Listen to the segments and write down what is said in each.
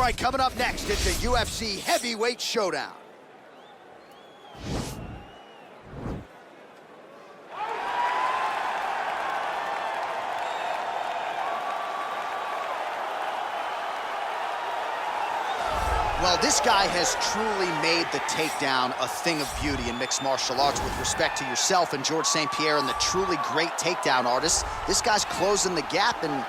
right, coming up next, it's a UFC heavyweight showdown. Well, this guy has truly made the takedown a thing of beauty in mixed martial arts. With respect to yourself and George St. Pierre and the truly great takedown artists, this guy's closing the gap and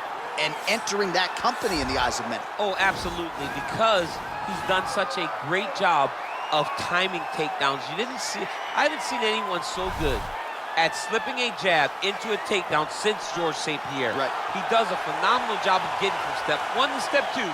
entering that company in the eyes of many. Oh, absolutely, because he's done such a great job of timing takedowns. I haven't seen anyone so good at slipping a jab into a takedown since George St. Pierre. Right. He does a phenomenal job of getting from step one to step two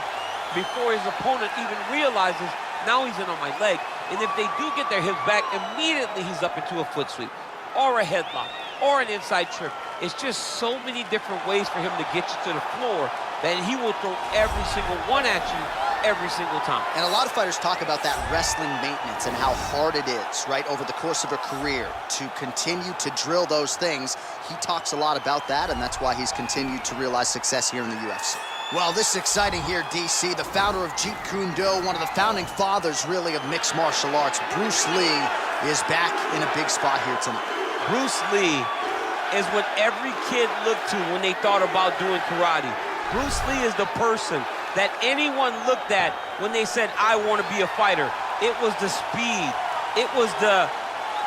before his opponent even realizes, now he's in on my leg. And if they do get their hips back, immediately he's up into a foot sweep or a headlock or an inside trip. It's just so many different ways for him to get you to the floor that he will throw every single one at you every single time. And a lot of fighters talk about that wrestling maintenance and how hard it is, right, over the course of a career to continue to drill those things. He talks a lot about that, and that's why he's continued to realize success here in the UFC. Well, this is exciting here, DC. The founder of Jeet Kune Do, one of the founding fathers, really, of mixed martial arts, Bruce Lee, is back in a big spot here tonight. Bruce Lee is what every kid looked to when they thought about doing karate. Bruce Lee is the person that anyone looked at when they said, I want to be a fighter. It was the speed. It was the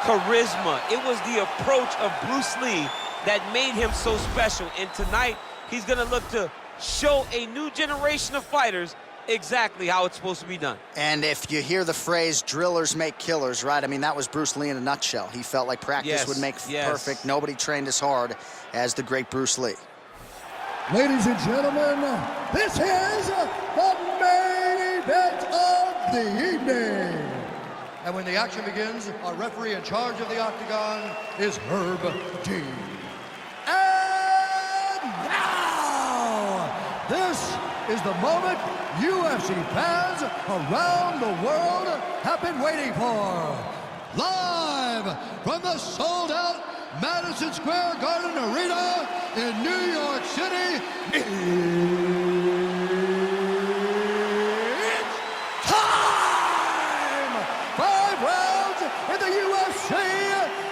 charisma. It was the approach of Bruce Lee that made him so special. And tonight, he's going to look to show a new generation of fighters exactly how it's supposed to be done. And if you hear the phrase, drillers make killers, right? I mean, that was Bruce Lee in a nutshell. He felt like practice would make perfect. Nobody trained as hard as the great Bruce Lee. Ladies and gentlemen, this is the main event of the evening. And when the action begins, our referee in charge of the octagon is Herb D. And now, this is the moment UFC fans around the world have been waiting for. Live from the sold-out Madison Square Garden Arena in New York City, it's time! 5 rounds in the UFC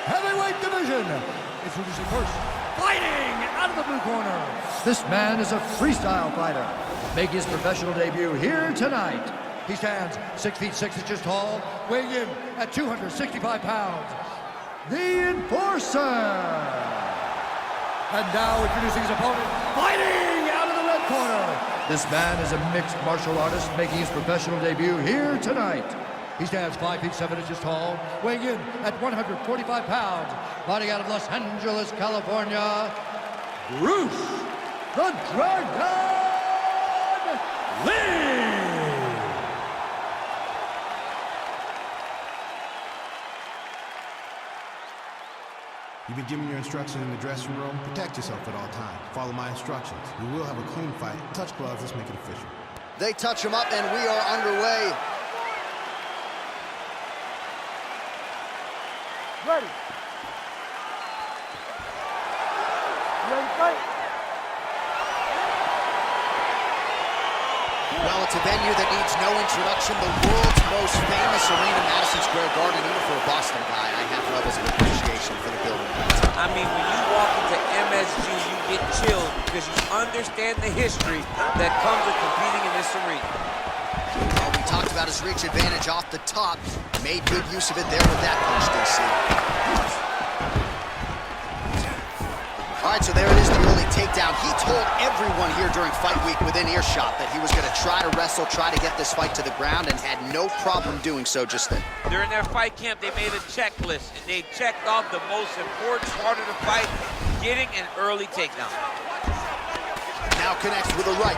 heavyweight division. Introducing first, fighting out of the blue corner. This man is a freestyle fighter, making his professional debut here tonight. He stands 6 feet 6 inches tall, weighing in at 265 pounds. The Enforcer. And now introducing his opponent, fighting out of the red corner. This man is a mixed martial artist making his professional debut here tonight. He stands 5 feet 7 inches tall, weighing in at 145 pounds, fighting out of Los Angeles, California, Bruce the Dragon Lee. You've been given your instructions in the dressing room. Protect yourself at all times. Follow my instructions. We will have a clean fight. Touch gloves, let's make it official. They touch him up, and we are underway. Ready. Ready to fight? Well, it's a venue that needs no introduction. The world's most famous arena, Madison Square Garden. Even for a Boston guy, I have levels of appreciation for the building. I mean, when you walk into MSG, you get chilled because you understand the history that comes with competing in this arena. Well, we talked about his reach advantage off the top. Made good use of it there with that punch, DC. All right, so there it is, the early takedown. He told everyone here during fight week within earshot that he was going to try to wrestle, try to get this fight to the ground, and had no problem doing so just then. During their fight camp, they made a checklist, and they checked off the most important part of the fight, getting an early takedown. Now connects with a right.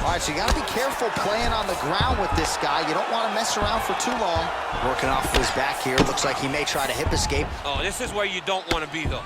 All right, so you got to be careful playing on the ground with this guy. You don't want to mess around for too long. Working off his back here. Looks like he may try to hip escape. Oh, this is where you don't want to be, though.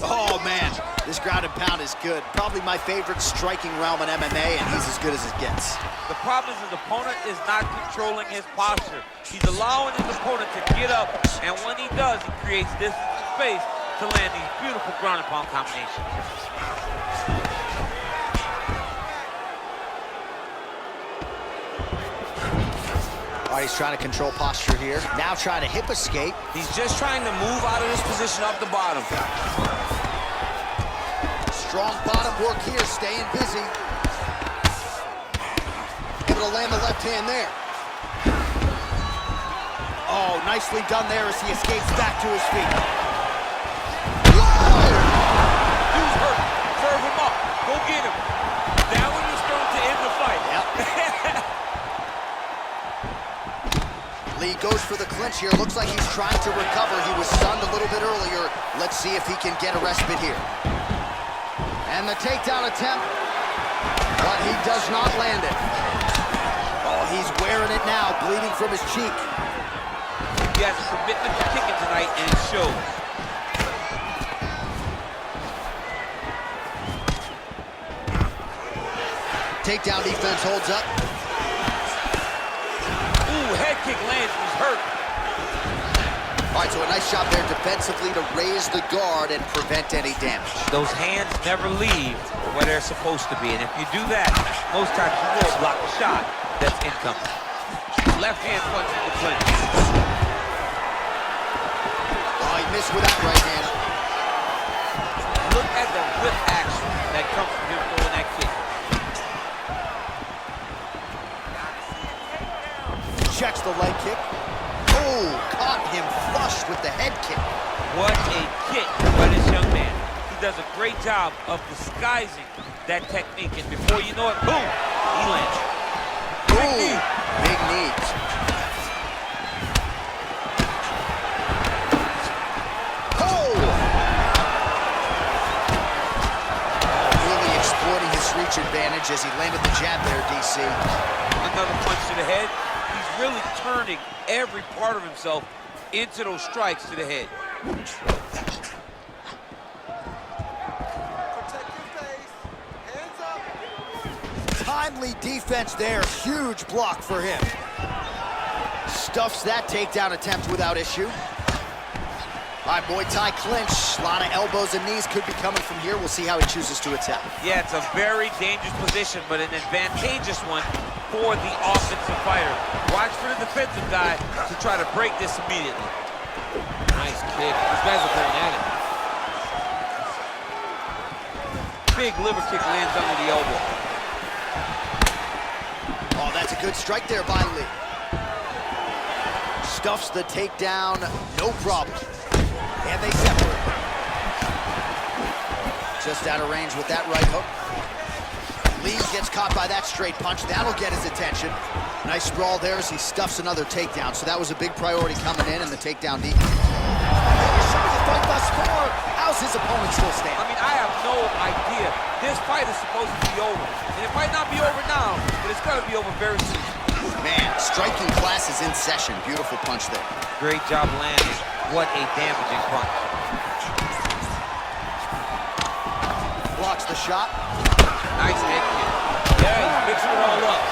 Oh, man. This ground and pound is good. Probably my favorite striking realm in MMA, and he's as good as it gets. The problem is his opponent is not controlling his posture. He's allowing his opponent to get up, and when he does, he creates this space to land these beautiful ground and pound combinations. All right, he's trying to control posture here. Now trying to hip escape. He's just trying to move out of this position up the bottom. Strong bottom work here, staying busy. Able to land the left hand there. Oh, nicely done there as he escapes back to his feet. Whoa! Dude's hurt. Serve him up. Go get him. That one was thrown to end the fight. Yep. Lee goes for the clinch here. Looks like he's trying to recover. He was stunned a little bit earlier. Let's see if he can get a respite here. And the takedown attempt, but he does not land it. Oh, he's wearing it now, bleeding from his cheek. He has a commitment to kicking tonight, and it shows. Takedown defense holds up. Ooh, head kick lands, he's hurt. All right, so a nice job there defensively to raise the guard and prevent any damage. Those hands never leave where they're supposed to be, and if you do that, most times you will block the shot that's incoming. Left hand punch in the clinch. Oh, he missed with that right hand. Look at the whip action that comes from him throwing that kick. Checks the leg kick. Oh, caught him flush with the head kick. What a kick by this young man. He does a great job of disguising that technique, and before you know it, boom, he lands. Ooh, big knees. Oh! Really exploiting his reach advantage as he landed the jab there, DC. Another punch to the head. He's really turning every part of himself into those strikes to the head. Timely defense there, huge block for him. Stuffs that takedown attempt without issue. All right, Muay Thai clinch. A lot of elbows and knees could be coming from here. We'll see how he chooses to attack. Yeah, it's a very dangerous position, but an advantageous one for the offensive fighter. Watch for the defensive guy to try to break this immediately. Nice kick. These guys are going at it. Big liver kick lands under the elbow. Oh, that's a good strike there by Lee. Stuffs the takedown, no problem. And they separate. Just out of range with that right hook. Lee gets caught by that straight punch. That'll get his attention. Nice sprawl there as he stuffs another takedown. So that was a big priority coming in, and the takedown deep. Fight thus far. How's his opponent still standing? I mean, I have no idea. This fight is supposed to be over. And it might not be over now, but it's going to be over very soon. Man, striking class is in session. Beautiful punch there. Great job landing. What a damaging punch. Blocks the shot. Nice head kick. Yeah, he's mixing it all up.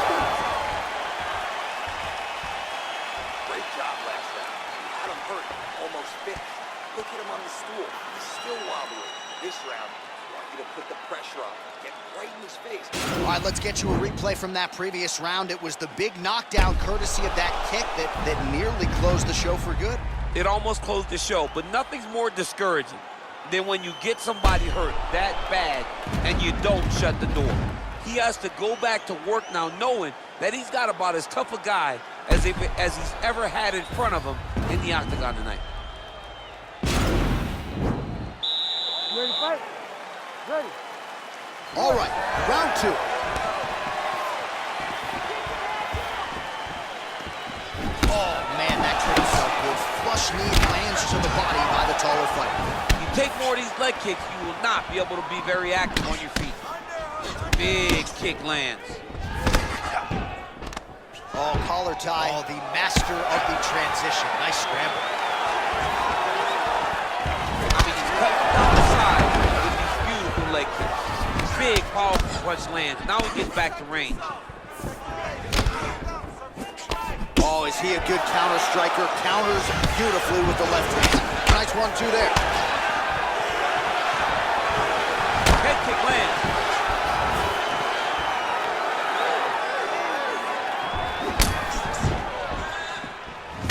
Great job last round. You had him hurt, almost finished. Look at him on the stool. He's still wobbling. This round, I want you to put the pressure on. Get right in his face. All right, let's get you a replay from that previous round. It was the big knockdown courtesy of that kick that nearly closed the show for good. It almost closed the show, but nothing's more discouraging than when you get somebody hurt that bad and you don't shut the door. He has to go back to work now knowing that he's got about as tough a guy as he's ever had in front of him in the octagon tonight. You ready to fight? Ready. All right, round two. Oh, man, that could have felt good. Flush knee lands to the body by the taller fighter. You take more of these leg kicks, you will not be able to be very active on your feet. Big kick lands. Oh, collar tie. Oh, the master of the transition. Nice scramble. I mean, he's cutting down the side with these beautiful leg kicks. big, powerful punch lands. Now he gets back to range. Oh, is he a good counter striker? Counters beautifully with the left hand. Nice 1-2 there. Head kick lands.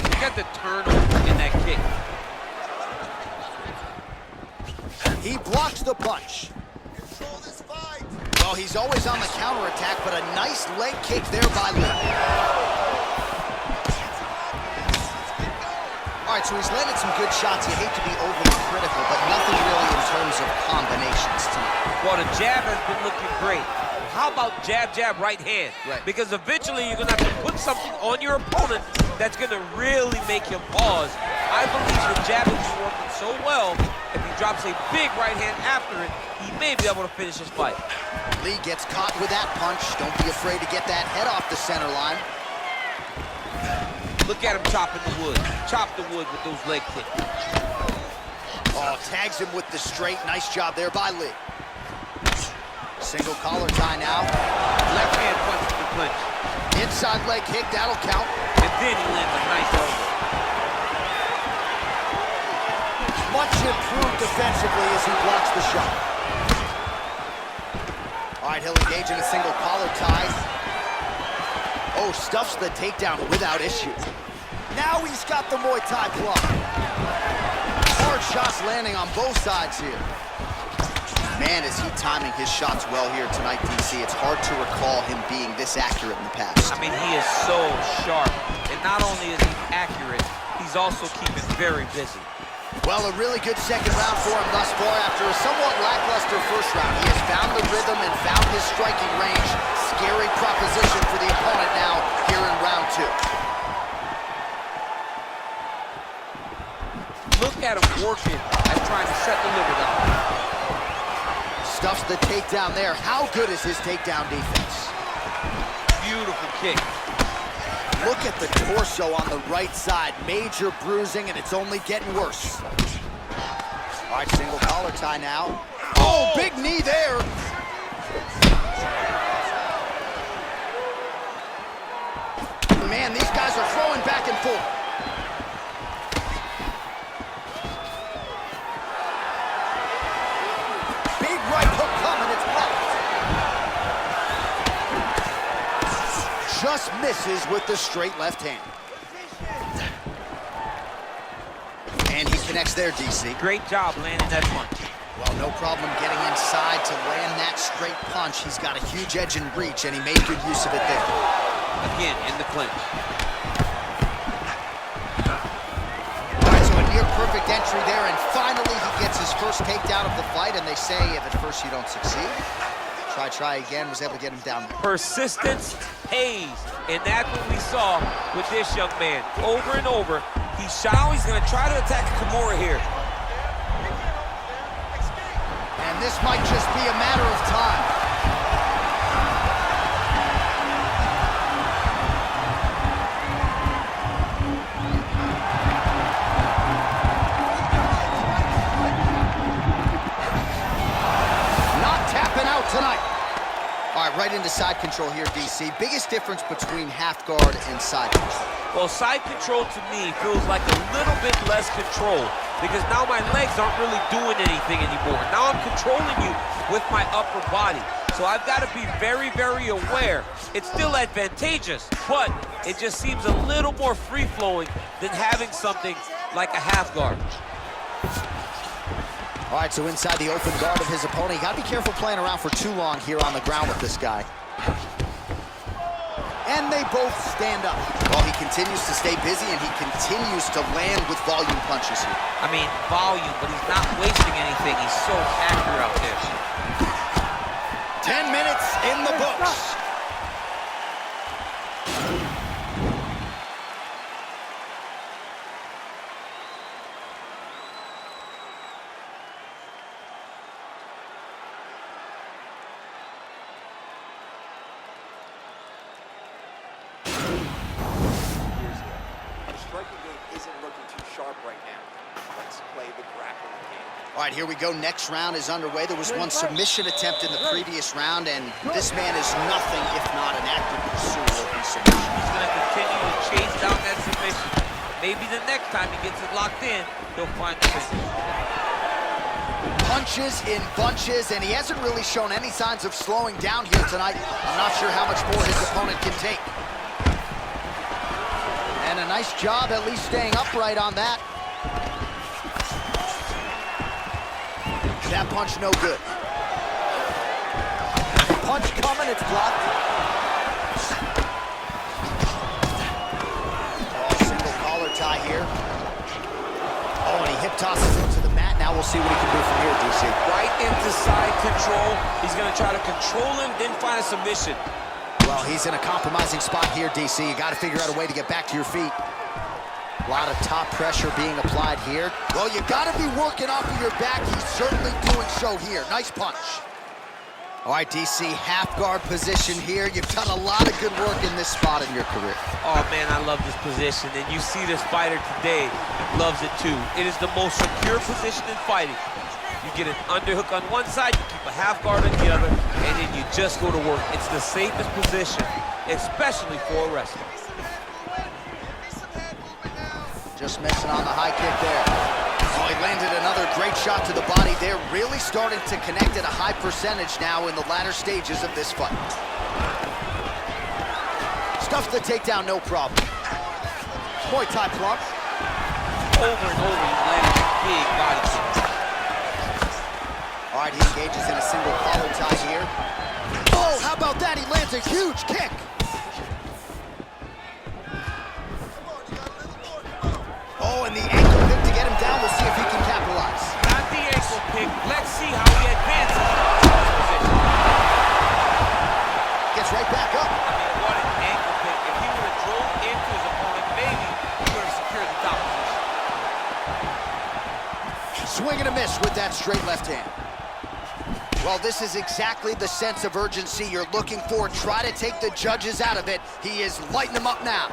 Look at the turnover in that kick. He blocks the punch. Well, he's always on the counterattack, but a nice leg kick there by Lee. All right, so he's landed some good shots. You hate to be overly critical, but nothing really in terms of combinations tonight. Well, the jab has been looking great. How about jab, jab, right hand? Right. Because eventually you're going to have to put something on your opponent that's going to really make him pause. I believe the jab is working so well, if he drops a big right hand after it, he may be able to finish his fight. Lee gets caught with that punch. Don't be afraid to get that head off the center line. Look at him chopping the wood. Chop the wood with those leg kicks. Oh, tags him with the straight. Nice job there by Lee. Single collar tie now. Left hand punch to the clinch. Inside leg kick, that'll count. And then he lands a nice elbow. Much improved defensively as he blocks the shot. All right, he'll engage in a single collar tie. Oh, stuffs the takedown without issue. Now he's got the Muay Thai plug. Hard shots landing on both sides here. Man, is he timing his shots well here tonight, DC. It's hard to recall him being this accurate in the past. I mean, he is so sharp. And not only is he accurate, he's also keeping very busy. Well, a really good second round for him thus far. After a somewhat lackluster first round, he has found the rhythm and found his striking range. Scary proposition for the opponent now here in round 2. Look at him working at trying to set the liver down. Stuffs the takedown there. How good is his takedown defense? Beautiful kick. Look at the torso on the right side. Major bruising, and it's only getting worse. All right, single collar tie now. Oh, big knee there. Man, these guys are throwing back and forth. Big right hook coming, it's blocked. Just misses with the straight left hand. And he connects there, DC. Great job landing that punch. Well, no problem getting inside to land that straight punch. He's got a huge edge and reach, and he made good use of it there. Again, in the clinch. All right, so a near-perfect entry there, and finally he gets his first takedown of the fight, and they say if at first you don't succeed, try again, was able to get him down there. Persistence pays, and that's what we saw with this young man. Over and over, he's going to try to attack Kimura here. And this might just be a matter of time. Not tapping out tonight. All right, right into side control here, DC. Biggest difference between half guard and side control? Well, side control to me feels like a little bit less control because now my legs aren't really doing anything anymore. Now I'm controlling you with my upper body. So I've got to be very, very aware. It's still advantageous, but it just seems a little more free-flowing than having something like a half guard. All right, so inside the open guard of his opponent. You gotta be careful playing around for too long here on the ground with this guy. And they both stand up. Well, he continues to stay busy, and he continues to land with volume punches here. I mean, volume, but he's not wasting anything. He's so accurate out there. 10 minutes in the books. striking game isn't looking too sharp right now. Let's play the grappling game. All right, here we go. Next round is underway. There was one submission attempt in the previous round, and this man is nothing if not an active pursuer of these submissions. He's going to continue to chase down that submission. Maybe the next time he gets it locked in, he'll find the finish. Punches in bunches, and he hasn't really shown any signs of slowing down here tonight. I'm not sure how much more his opponent can take. And a nice job at least staying upright on that. That punch no good. Punch coming, it's blocked. Oh, single collar tie here. Oh, and he hip tosses him to the mat. Now we'll see what he can do from here, DC. Right into side control. He's going to try to control him, then find a submission. Well, he's in a compromising spot here, DC. You got to figure out a way to get back to your feet. A lot of top pressure being applied here. Well, you got to be working off of your back. He's certainly doing so here. Nice punch. All right, DC, half guard position here. You've done a lot of good work in this spot in your career. Oh, man, I love this position. And you see this fighter today loves it, too. It is the most secure position in fighting. You get an underhook on one side, you keep a half guard on the other, and then you just go to work. It's the safest position, especially for a wrestler. Just missing on the high kick there. Oh, he landed another great shot to the body. They're really starting to connect at a high percentage now in the latter stages of this fight. Stuffs the takedown, no problem. Muay Thai plump. Over and over, he's landing big body kicks. All right, he engages in a single collar tie here. Oh, how about that? He lands a huge kick. Oh, and the ankle pick to get him down. We'll see if he can capitalize. Not the ankle pick. Let's see how he advances. Gets right back up. I mean, what an ankle pick. If he would have drove into his opponent, maybe he would have secured the top position. Swing and a miss with that straight left hand. Well, this is exactly the sense of urgency you're looking for. Try to take the judges out of it. He is lighting them up now.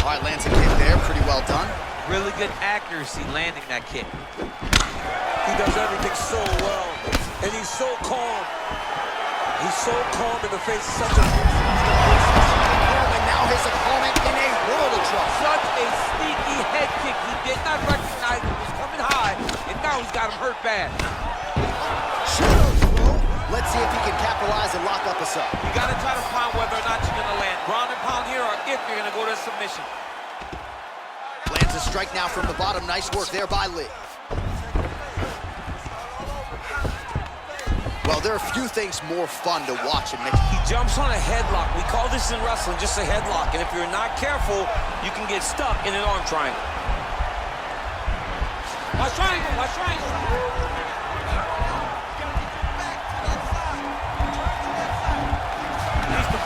All right, lands a kick there. Pretty well done. Really good accuracy landing that kick. He does everything so well, and he's so calm. He's so calm in the face of such a... And now his opponent in a world of trouble. Such a sneaky head kick. He did not recognize it was coming high, and now he's got him hurt bad. Let's see if he can capitalize and lock up a sub. You got to try to find whether or not you're going to land ground and pound here or if you're going to go to submission. Lands a strike now from the bottom. Nice work there by Lee. Well, there are few things more fun to watch in mixed. He jumps on a headlock. We call this in wrestling just a headlock, and if you're not careful, you can get stuck in an arm triangle. Watch triangle, watch triangle.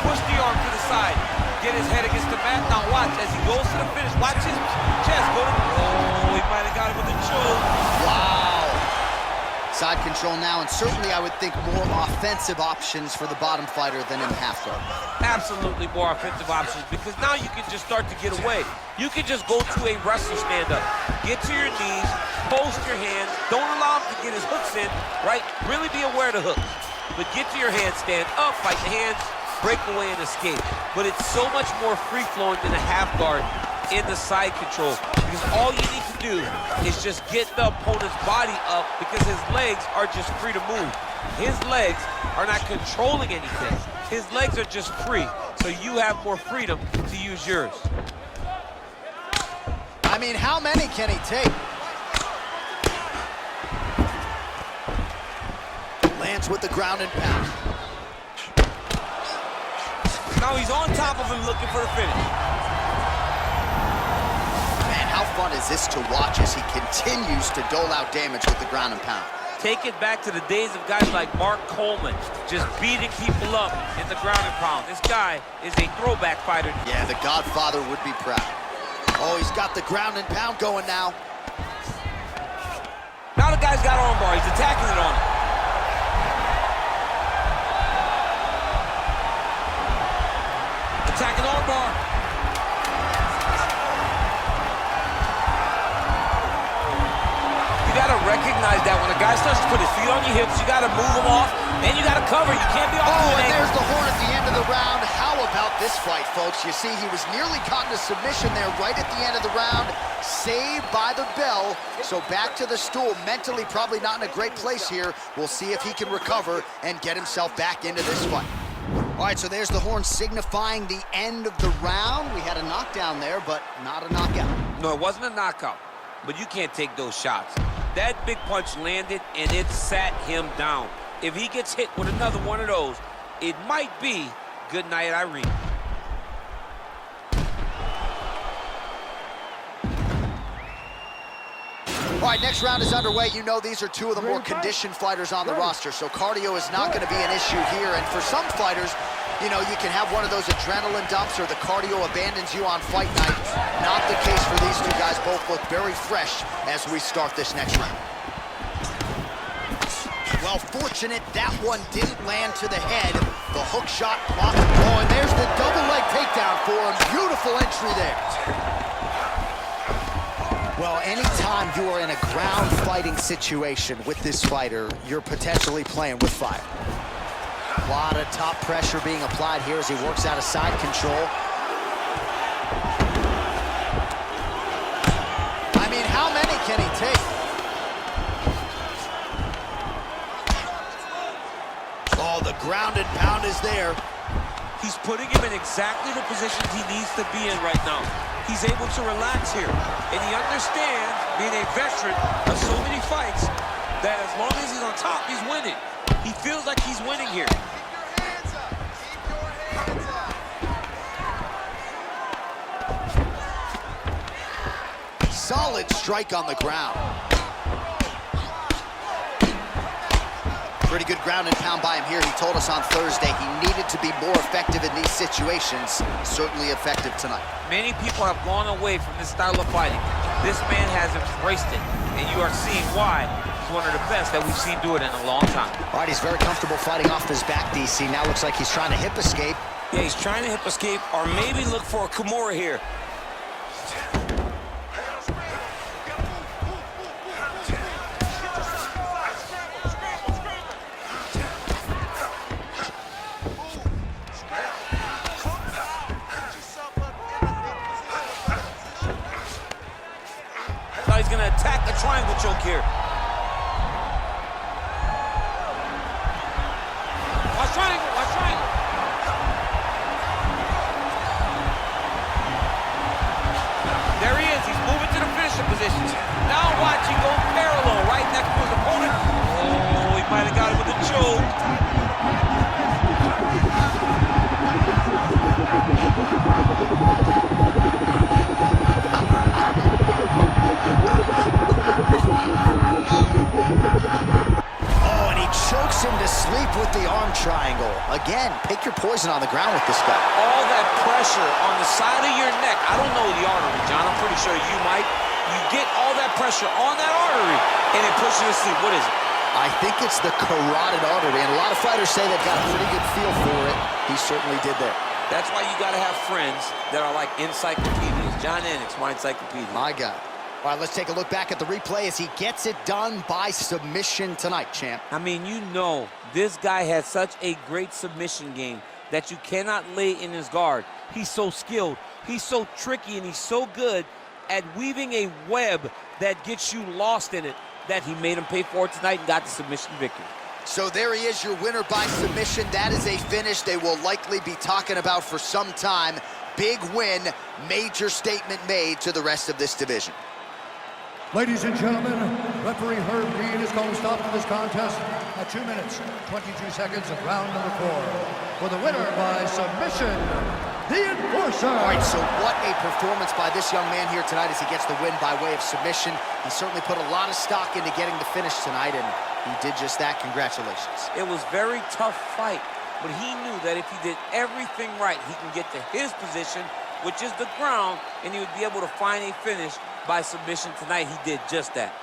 Push the arm to the side. Get his head against the mat. Now watch as he goes to the finish. Watch his chest go to... Oh, he might have got it with a choke. Wow. Side control now, and certainly I would think more offensive options for the bottom fighter than in half guard. Absolutely more offensive options, because now you can just start to get away. You can just go to a wrestler stand-up. Get to your knees, post your hands. Don't allow him to get his hooks in, right? Really be aware of the hooks. But get to your hands, stand up, fight the hands, break away and escape. But it's so much more free-flowing than a half guard in the side control, because all you need to do is just get the opponent's body up, because his legs are just free to move. His legs are not controlling anything. His legs are just free, so you have more freedom to use yours. I mean, how many can he take? Lands with the ground and pound. Now he's on top of him looking for the finish. Man, how fun is this to watch as he continues to dole out damage with the ground and pound? Take it back to the days of guys like Mark Coleman, just beating people up in the ground and pound. This guy is a throwback fighter. Yeah, the Godfather would be proud. Oh, he's got the ground and pound going now. Now the guy's got armbar. He's attacking it on him. Attacking armbar. is that when a guy starts to put his feet on your hips, you got to move him off, and you got to cover. You can't be off Oh, the and leg. there's the horn at the end of the round. How about this fight, folks? You see, he was nearly caught in a submission there right at the end of the round. Saved by the bell. So back to the stool. Mentally probably not in a great place here. We'll see if he can recover and get himself back into this fight. All right, so there's the horn signifying the end of the round. We had a knockdown there, but not a knockout. No, it wasn't a knockout, but you can't take those shots. That big punch landed, and it sat him down. If he gets hit with another one of those, it might be good night, Irene. All right, next round is underway. You know these are two of the more conditioned fighters on the roster, so cardio is not going to be an issue here. And for some fighters, you know, you can have one of those adrenaline dumps or the cardio abandons you on fight night. Not the case for these two guys. Both look very fresh as we start this next round. Well, fortunate that one didn't land to the head. The hook shot blocked. Oh, and there's the double leg takedown for him. Beautiful entry there. Well, anytime you are in a ground fighting situation with this fighter, you're potentially playing with fire. A lot of top pressure being applied here as he works out of side control. I mean, how many can he take? Oh, the ground and pound is there. He's putting him in exactly the positions he needs to be in right now. He's able to relax here, and he understands, being a veteran of so many fights, that as long as he's on top, he's winning. He feels like he's winning here. Solid strike on the ground. Pretty good ground and pound by him here. He told us on Thursday he needed to be more effective in these situations. Certainly effective tonight. Many people have gone away from this style of fighting. This man has embraced it, and you are seeing why. He's one of the best that we've seen do it in a long time. All right, he's very comfortable fighting off his back, DC. Now looks like he's trying to hip escape. Yeah, he's trying to hip escape or maybe look for a Kimura here. He's going to attack the triangle choke here. Watch triangle, watch triangle. There he is. He's moving to the finishing position. Now watch him go parallel right next to his opponent. Oh, he might have got it with a choke. Oh, and he chokes him to sleep with the arm triangle. Again, pick your poison on the ground with this guy. All that pressure on the side of your neck. I don't know the artery, John. I'm pretty sure you might. You get all that pressure on that artery, and it pushes you to sleep. What is it? I think it's the carotid artery, and a lot of fighters say they've got a pretty good feel for it. He certainly did there. That's why you got to have friends that are like encyclopedias. John Enix, my encyclopedia. My God. All right, let's take a look back at the replay as he gets it done by submission tonight, champ. I mean, you know, this guy has such a great submission game that you cannot lay in his guard. He's so skilled, he's so tricky, and he's so good at weaving a web that gets you lost in it that he made him pay for it tonight and got the submission victory. So there he is, your winner by submission. That is a finish they will likely be talking about for some time. Big win, major statement made to the rest of this division. Ladies and gentlemen, referee Herb Dean is going to stop this contest at 2 minutes, 22 seconds of round number 4. For the winner by submission, the Enforcer. All right, so what a performance by this young man here tonight as he gets the win by way of submission. He certainly put a lot of stock into getting the finish tonight, and he did just that. Congratulations. It was a very tough fight, but he knew that if he did everything right, he can get to his position, which is the ground, and he would be able to find a finish by submission tonight. He did just that.